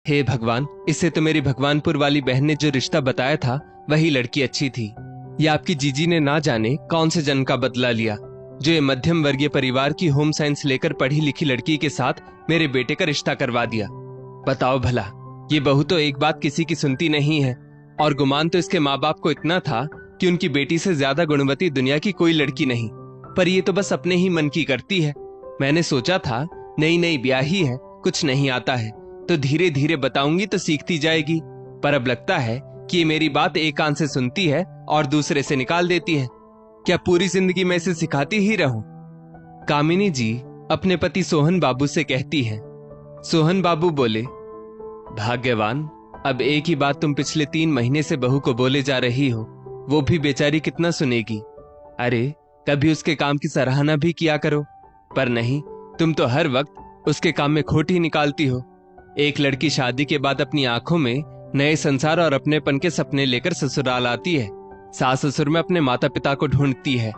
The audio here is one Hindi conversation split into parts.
हे भगवान, इससे तो मेरी भगवानपुर वाली बहन ने जो रिश्ता बताया था वही लड़की अच्छी थी। ये आपकी जीजी ने ना जाने कौन से जन्म का बदला लिया, जो ये मध्यम वर्गीय परिवार की होम साइंस लेकर पढ़ी लिखी लड़की के साथ मेरे बेटे का रिश्ता करवा दिया। बताओ भला, ये बहू तो एक बात किसी की सुनती नहीं है, और गुमान तो इसके माँ बाप को इतना था कि उनकी बेटी से ज्यादा गुणवती दुनिया की कोई लड़की नहीं, पर ये तो बस अपने ही मन की करती है। मैंने सोचा था नई नई ब्याही है, कुछ नहीं आता है, तो धीरे धीरे बताऊंगी तो सीखती जाएगी, पर अब लगता है कि ये मेरी बात एक कान से सुनती है और दूसरे से निकाल देती है। क्या पूरी जिंदगी मैं इसे सिखाती ही रहूं? कामिनी जी अपने पति सोहन बाबू से कहती है। सोहन बाबू बोले, भाग्यवान, अब एक ही बात तुम पिछले 3 महीने से बहू को बोले जा रही हो, वो भी बेचारी कितना सुनेगी। अरे कभी उसके काम की सराहना भी किया करो, पर नहीं, तुम तो हर वक्त उसके काम में खोट ही निकालती हो। एक लड़की शादी के बाद अपनी आंखों में नए संसार और अपनेपन के सपने लेकर ससुराल आती है, सास ससुर में अपने माता पिता को ढूंढती है।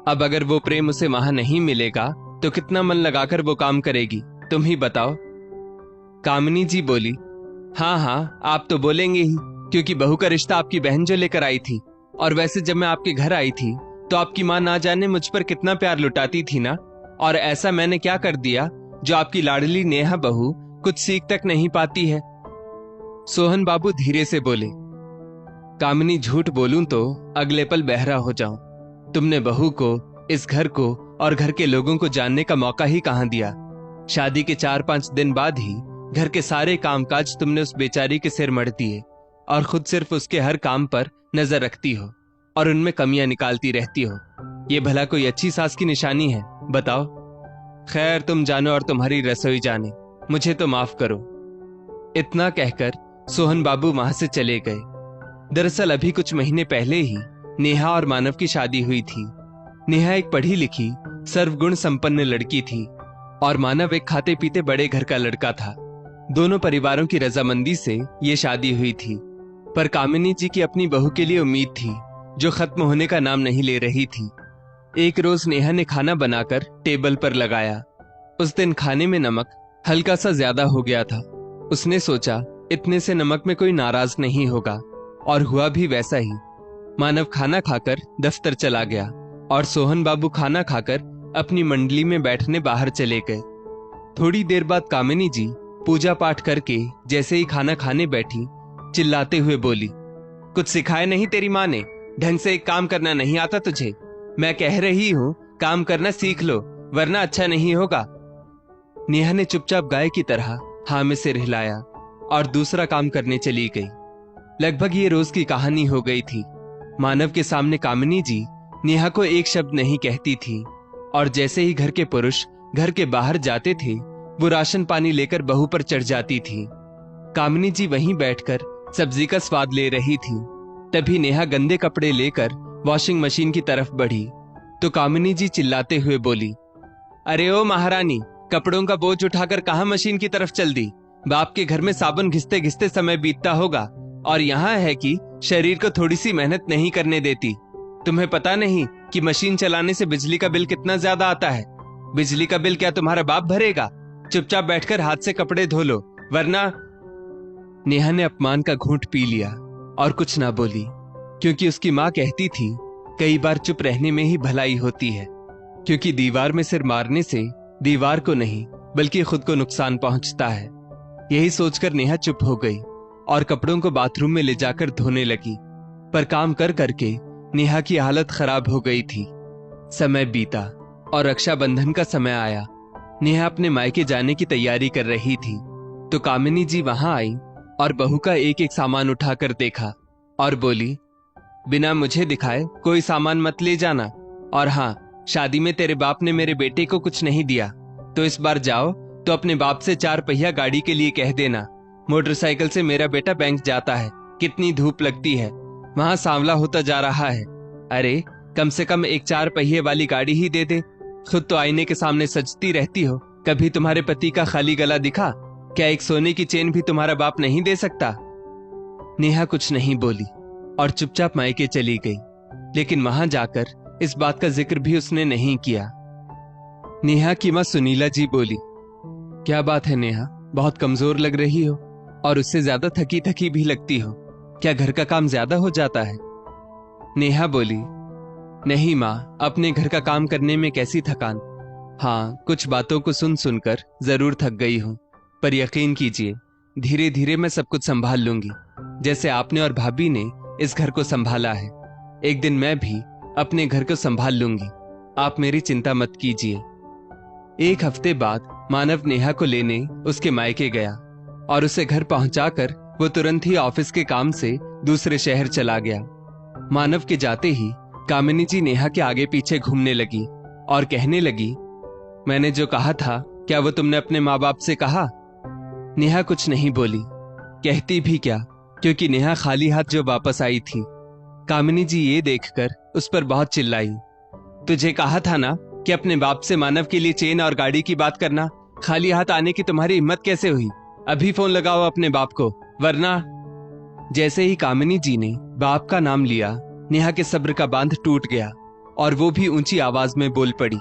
अब अगर वो प्रेम उसे वहां नहीं मिलेगा तो कितना मन लगाकर वो काम करेगी, तुम ही बताओ। कामिनी जी बोली, हाँ हाँ, आप तो बोलेंगे ही, क्योंकि बहू का रिश्ता आपकी बहन जो लेकर आई थी, और वैसे जब मैं आपके घर आई थी तो आपकी माँ ना जाने मुझ पर कितना प्यार लुटाती थी ना, और ऐसा मैंने क्या कर दिया जो आपकी लाडली नेहा बहू कुछ सीख तक नहीं पाती है। सोहन बाबू धीरे से बोले, कामिनी, झूठ बोलूं तो अगले पल बहरा हो जाऊं। तुमने बहू को, इस घर को और घर के लोगों को जानने का मौका ही कहां दिया। शादी के 4-5 दिन बाद ही घर के सारे कामकाज तुमने उस बेचारी के सिर मढ़ दिए, और खुद सिर्फ उसके हर काम पर नजर रखती हो और उनमें कमियां निकालती रहती हो। ये भला कोई अच्छी सास की निशानी है? बताओ। खैर, तुम जानो और तुम्हारी रसोई जाने, मुझे तो माफ करो। इतना कहकर सोहन बाबू वहां से चले गए। दरअसल अभी कुछ महीने पहले ही नेहा और मानव की शादी हुई थी। नेहा एक पढ़ी लिखी सर्वगुण संपन्न लड़की थी और मानव एक खाते पीते बड़े घर का लड़का था। दोनों परिवारों की रजामंदी से ये शादी हुई थी, पर कामिनी जी की अपनी बहू के लिए उम्मीद थी जो खत्म होने का नाम नहीं ले रही थी। एक रोज नेहा ने खाना बनाकर टेबल पर लगाया। उस दिन खाने में नमक हल्का सा ज्यादा हो गया था। उसने सोचा इतने से नमक में कोई नाराज नहीं होगा, और हुआ भी वैसा ही। मानव खाना खाकर दफ्तर चला गया और सोहन बाबू खाना खाकर अपनी मंडली में बैठने बाहर चले गए। थोड़ी देर बाद कामिनी जी पूजा पाठ करके जैसे ही खाना खाने बैठी, चिल्लाते हुए बोली, कुछ सिखाए नहीं तेरी माँ ने? ढंग से एक काम करना नहीं आता तुझे? मैं कह रही हूँ काम करना सीख लो, वरना अच्छा नहीं होगा। नेहा ने चुपचाप गाय की तरह हाँ में सिर हिलाया और दूसरा काम करने चली गई। लगभग ये रोज की कहानी हो गई थी। मानव के सामने कामिनी जी नेहा को एक शब्द नहीं कहती थी, और जैसे ही घर के पुरुष घर के बाहर जाते थे वो राशन पानी लेकर बहू पर चढ़ जाती थी। कामिनी जी वहीं बैठकर सब्जी का स्वाद ले रही थी। तभी नेहा गंदे कपड़े लेकर वॉशिंग मशीन की तरफ बढ़ी तो कामिनी जी चिल्लाते हुए बोली, अरे ओ महारानी, कपड़ों का बोझ उठाकर कहां मशीन की तरफ चल दी? बाप के घर में साबुन घिसते घिसते समय बीतता होगा, और यहाँ है कि शरीर को थोड़ी सी मेहनत नहीं करने देती। तुम्हें पता नहीं कि मशीन चलाने से बिजली का बिल कितना ज्यादा आता है? बिजली का बिल क्या तुम्हारा बाप भरेगा? चुपचाप बैठकर हाथ से कपड़े धो लो, वरना। नेहा ने अपमान का घूंट पी लिया और कुछ ना बोली, क्योंकि उसकी माँ कहती थी कई बार चुप रहने में ही भलाई होती है, क्योंकि दीवार में सिर मारने से दीवार को नहीं बल्कि खुद को नुकसान पहुंचता है। यही सोचकर नेहा चुप हो गई और कपड़ों को बाथरूम में ले जाकर धोने लगी। पर काम कर करके नेहा की हालत खराब हो गई थी। समय बीता और रक्षाबंधन का समय आया। नेहा अपने मायके जाने की तैयारी कर रही थी तो कामिनी जी वहां आई और बहू का एक एक सामान उठाकर देखा और बोली, बिना मुझे दिखाए कोई सामान मत ले जाना, और हाँ, शादी में तेरे बाप ने मेरे बेटे को कुछ नहीं दिया, तो इस बार जाओ तो अपने बाप से 4 पहिया गाड़ी के लिए कह देना। मोटरसाइकिल से मेरा बेटा बैंक जाता है, कितनी धूप लगती है, वहां सांवला होता जा रहा है। अरे कम से कम एक 4 पहिए वाली गाड़ी ही दे दे। खुद तो आईने के सामने सजती रहती हो, कभी तुम्हारे पति का खाली गला दिखा? क्या एक सोने की चेन भी तुम्हारा बाप नहीं दे सकता? नेहा कुछ नहीं बोली और चुपचाप मायके चली गई, लेकिन वहां जाकर इस बात का जिक्र भी उसने नहीं किया। नेहा की मां सुनीला जी बोली, क्या बात है नेहा, बहुत कमजोर लग रही हो, और उससे ज्यादा थकी थकी भी लगती हो। क्या घर का काम ज्यादा हो जाता है? नेहा बोली, नहीं माँ, अपने घर का काम करने में कैसी थकान। हाँ, कुछ बातों को सुन सुनकर जरूर थक गई हूँ, पर यकीन कीजिए धीरे धीरे मैं सब कुछ संभाल लूंगी, जैसे आपने और भाभी ने इस घर को संभाला है। एक दिन मैं भी अपने घर को संभाल लूंगी, आप मेरी चिंता मत कीजिए। एक हफ्ते बाद मानव नेहा को लेने उसके मायके गया और उसे घर पहुंचाकर वो तुरंत ही ऑफिस के काम से दूसरे शहर चला गया। मानव के जाते ही कामिनी जी नेहा के आगे पीछे घूमने लगी और कहने लगी, मैंने जो कहा था क्या वो तुमने अपने माँ बाप से कहा? नेहा कुछ नहीं बोली, कहती भी क्या, क्योंकि नेहा खाली हाथ जो वापस आई थी। कामिनी जी ये देखकर उस पर बहुत चिल्लाई, तुझे कहा था ना कि अपने बाप से मानव के लिए चेन और गाड़ी की बात करना, खाली हाथ आने की तुम्हारी हिम्मत कैसे हुई? अभी फोन लगाओ अपने बाप को, वरना। जैसे ही कामिनी जी ने बाप का नाम लिया, नेहा के सब्र का बांध टूट गया और वो भी ऊंची आवाज में बोल पड़ी,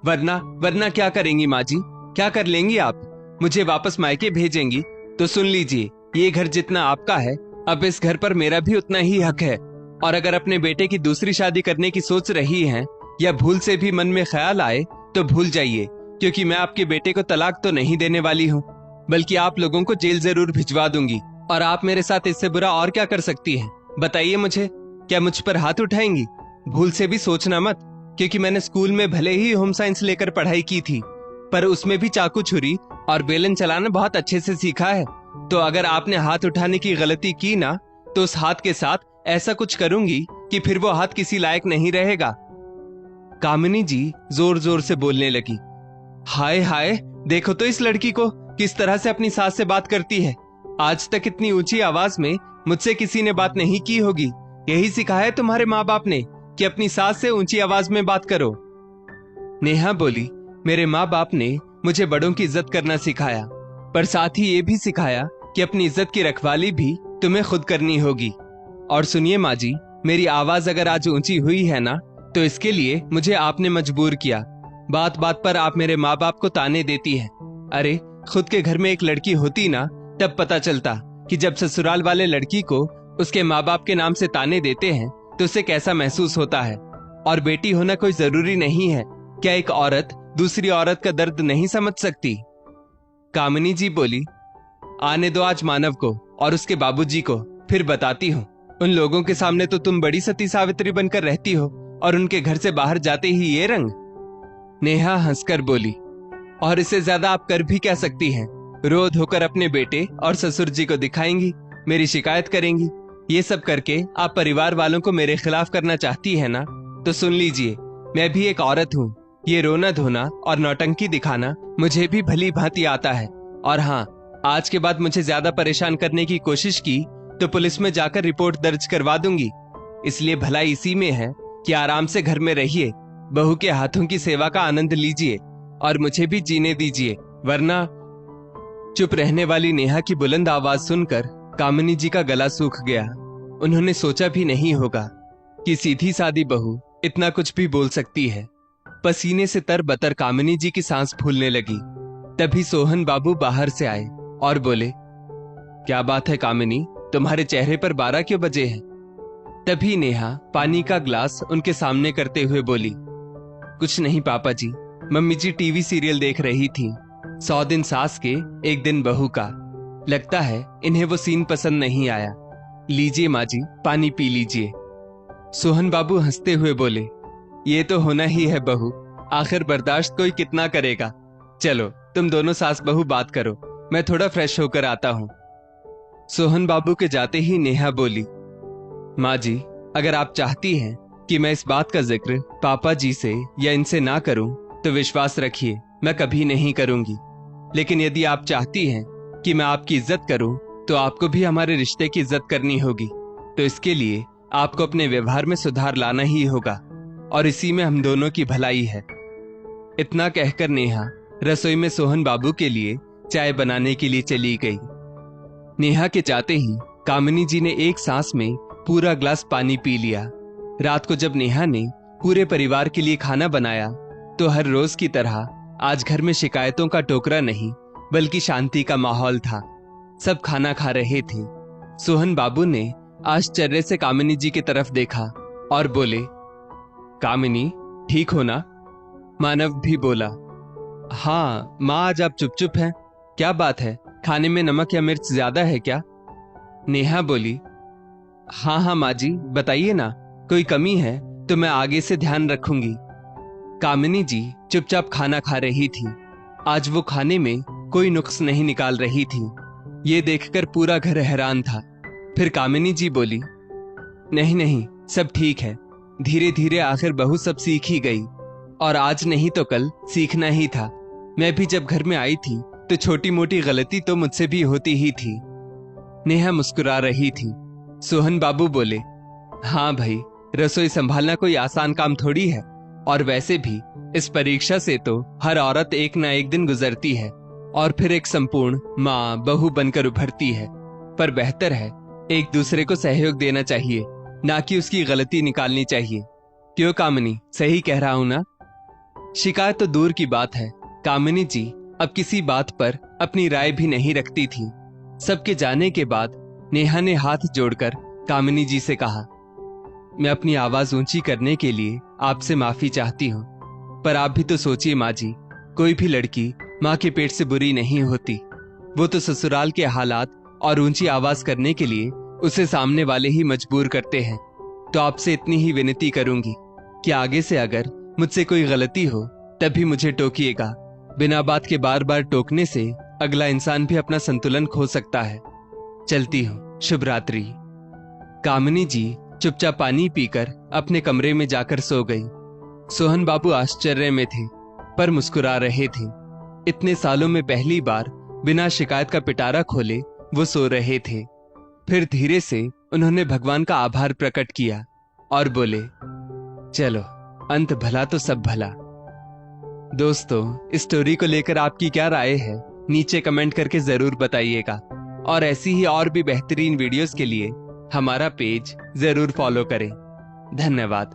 वरना वरना क्या करेंगी माँ जी? क्या कर लेंगी आप? मुझे वापस मायके भेजेंगी तो सुन लीजिए, ये घर जितना आपका है, अब इस घर पर मेरा भी उतना ही हक है। और अगर अपने बेटे की दूसरी शादी करने की सोच रही हैं या भूल से भी मन में ख्याल आए तो भूल जाइए, क्योंकि मैं आपके बेटे को तलाक तो नहीं देने वाली हूँ, बल्कि आप लोगों को जेल जरूर भिजवा दूंगी। और आप मेरे साथ इससे बुरा और क्या कर सकती हैं? बताइए मुझे, क्या मुझ पर हाथ उठाएंगी? भूल से भी सोचना मत, क्योंकि मैंने स्कूल में भले ही होम साइंस लेकर पढ़ाई की थी, पर उसमें भी चाकू छुरी और बेलन चलाना बहुत अच्छे से सीखा है। तो अगर आपने हाथ उठाने की गलती की ना, तो उस हाथ के साथ ऐसा कुछ करूंगी कि फिर वो हाथ किसी लायक नहीं रहेगा। कामिनी जी जोर जोर से बोलने लगी, हाय हाय, देखो तो इस लड़की को किस तरह से अपनी सास से बात करती है। आज तक इतनी ऊंची आवाज में मुझसे किसी ने बात नहीं की होगी। यही सिखाया है तुम्हारे माँ बाप ने कि अपनी सास से ऊंची आवाज में बात करो। नेहा बोली, मेरे माँ बाप ने मुझे बड़ों की इज्जत करना सिखाया, पर साथ ही ये भी सिखाया कि अपनी इज्जत की रखवाली भी तुम्हें खुद करनी होगी। और सुनिए माँ जी, मेरी आवाज अगर आज ऊंची हुई है ना, तो इसके लिए मुझे आपने मजबूर किया। बात बात पर आप मेरे माँ बाप को ताने देती है। अरे, खुद के घर में एक लड़की होती ना, तब पता चलता कि जब ससुराल वाले लड़की को उसके माँ बाप के नाम से ताने देते हैं तो उसे कैसा महसूस होता है। और बेटी होना कोई जरूरी नहीं है। क्या एक औरत दूसरी औरत का दर्द नहीं समझ सकती? कामिनी जी बोली, आने दो आज मानव को और उसके बाबूजी को, फिर बताती हूँ। उन लोगों के सामने तो तुम बड़ी सती सावित्री बनकर रहती हो, और उनके घर से बाहर जाते ही ये रंग। नेहा हंसकर बोली, और इससे ज्यादा आप कर भी क्या सकती हैं? रो धोकर अपने बेटे और ससुर जी को दिखाएंगी, मेरी शिकायत करेंगी। ये सब करके आप परिवार वालों को मेरे खिलाफ करना चाहती है ना, तो सुन लीजिए, मैं भी एक औरत हूँ। ये रोना धोना और नौटंकी दिखाना मुझे भी भली भांति आता है। और हाँ, आज के बाद मुझे ज्यादा परेशान करने की कोशिश की तो पुलिस में जाकर रिपोर्ट दर्ज करवा दूंगी। इसलिए भलाई इसी में है कि आराम से घर में रहिए, बहू के हाथों की सेवा का आनंद लीजिए और मुझे भी जीने दीजिए, वरना। चुप रहने वाली नेहा की बुलंद आवाज सुनकर कामिनी जी का गला सूख गया। उन्होंने सोचा भी नहीं होगा कि सीधी सादी बहू इतना कुछ भी बोल सकती है। पसीने से तरबतर कामिनी जी की सांस फूलने लगी। तभी सोहन बाबू बाहर से आए और बोले, क्या बात है कामिनी, तुम्हारे चेहरे पर 12 क्यों बजे हैं? तभी नेहा पानी का ग्लास उनके सामने करते हुए बोली, कुछ नहीं पापा जी, मम्मी जी टीवी सीरियल देख रही थी। 100 दिन सास के 1 दिन बहू का। लगता है इन्हें वो सीन पसंद नहीं आया। लीजिए माँ जी, पानी पी लीजिए। सोहन बाबू हंसते हुए बोले, ये तो होना ही है बहू, आखिर बर्दाश्त कोई कितना करेगा। चलो तुम दोनों सास बहू बात करो, मैं थोड़ा फ्रेश होकर आता हूँ। सोहन बाबू के जाते ही नेहा बोली, माँ जी, अगर आप चाहती हैं कि मैं इस बात का जिक्र पापा जी से या इनसे ना करूं, तो विश्वास रखिए मैं कभी नहीं करूंगी। लेकिन यदि आप चाहती हैं कि मैं आपकी इज्जत करूं, तो आपको भी हमारे रिश्ते की इज्जत करनी होगी। तो इसके लिए आपको अपने व्यवहार में सुधार लाना ही होगा, और इसी में हम दोनों की भलाई है। इतना कहकर नेहा रसोई में सोहन बाबू के लिए चाय बनाने के लिए चली गई। नेहा के जाते ही कामिनी जी ने एक सांस में पूरा ग्लास पानी पी लिया। रात को जब नेहा ने पूरे परिवार के लिए खाना बनाया, तो हर रोज की तरह आज घर में शिकायतों का टोकरा नहीं, बल्कि शांति का माहौल था। सब खाना खा रहे थे। सोहन बाबू ने आश्चर्य से कामिनी जी की तरफ देखा और बोले, कामिनी, ठीक हो ना? मानव भी बोला, हाँ माँ, आज आप चुप चुप हैं, क्या बात है? खाने में नमक या मिर्च ज्यादा है क्या? नेहा बोली, हाँ हाँ माँ जी, बताइए ना, कोई कमी है तो मैं आगे से ध्यान रखूंगी। कामिनी जी चुपचाप खाना खा रही थी। आज वो खाने में कोई नुक्स नहीं निकाल रही थी। ये देखकर पूरा घर हैरान था। फिर कामिनी जी बोली, नहीं नहीं, सब ठीक है, धीरे धीरे आखिर बहू सब सीख ही गई, और आज नहीं तो कल सीखना ही था। मैं भी जब घर में आई थी तो छोटी मोटी गलती तो मुझसे भी होती ही थी। नेहा मुस्कुरा रही थी। सोहन बाबू बोले, हाँ भाई, रसोई संभालना कोई आसान काम थोड़ी है, और वैसे भी इस परीक्षा से तो हर औरत एक ना एक दिन गुजरती है और फिर एक संपूर्ण माँ बहू बनकर उभरती है। पर बेहतर है एक दूसरे को सहयोग देना चाहिए, ना कि उसकी गलती निकालनी चाहिए। क्यों कामिनी, सही कह रहा हूं ना? शिकायत तो दूर की बात है, कामिनी जी अब किसी बात पर अपनी राय भी नहीं रखती थी। सबके जाने के बाद नेहा ने हाथ जोड़कर कामिनी जी से कहा, मैं अपनी आवाज ऊंची करने के लिए आपसे माफी चाहती हूँ, पर आप भी तो सोचिए माँ जी, कोई भी लड़की माँ के पेट से बुरी नहीं होती। वो तो ससुराल के हालात और ऊंची आवाज करने के लिए उसे सामने वाले ही मजबूर करते हैं। तो आपसे इतनी ही विनती करूंगी कि आगे से अगर मुझसे कोई गलती हो तभी मुझे टोकिएगा। बिना बात के बार बार टोकने से अगला इंसान भी अपना संतुलन खो सकता है। चलती हूँ, शुभ रात्रि। कामिनी जी चुपचाप पानी पीकर अपने कमरे में जाकर सो गई। सोहन बाबू आश्चर्य में थे पर मुस्कुरा रहे थे। इतने सालों में पहली बार बिना शिकायत का पिटारा खोले वो सो रहे थे। फिर धीरे से उन्होंने भगवान का आभार प्रकट किया और बोले, चलो, अंत भला तो सब भला। दोस्तों, इस स्टोरी को लेकर आपकी क्या राय है, नीचे कमेंट करके जरूर बताइएगा। और ऐसी ही और भी बेहतरीन वीडियोस के लिए हमारा पेज जरूर फॉलो करें। धन्यवाद।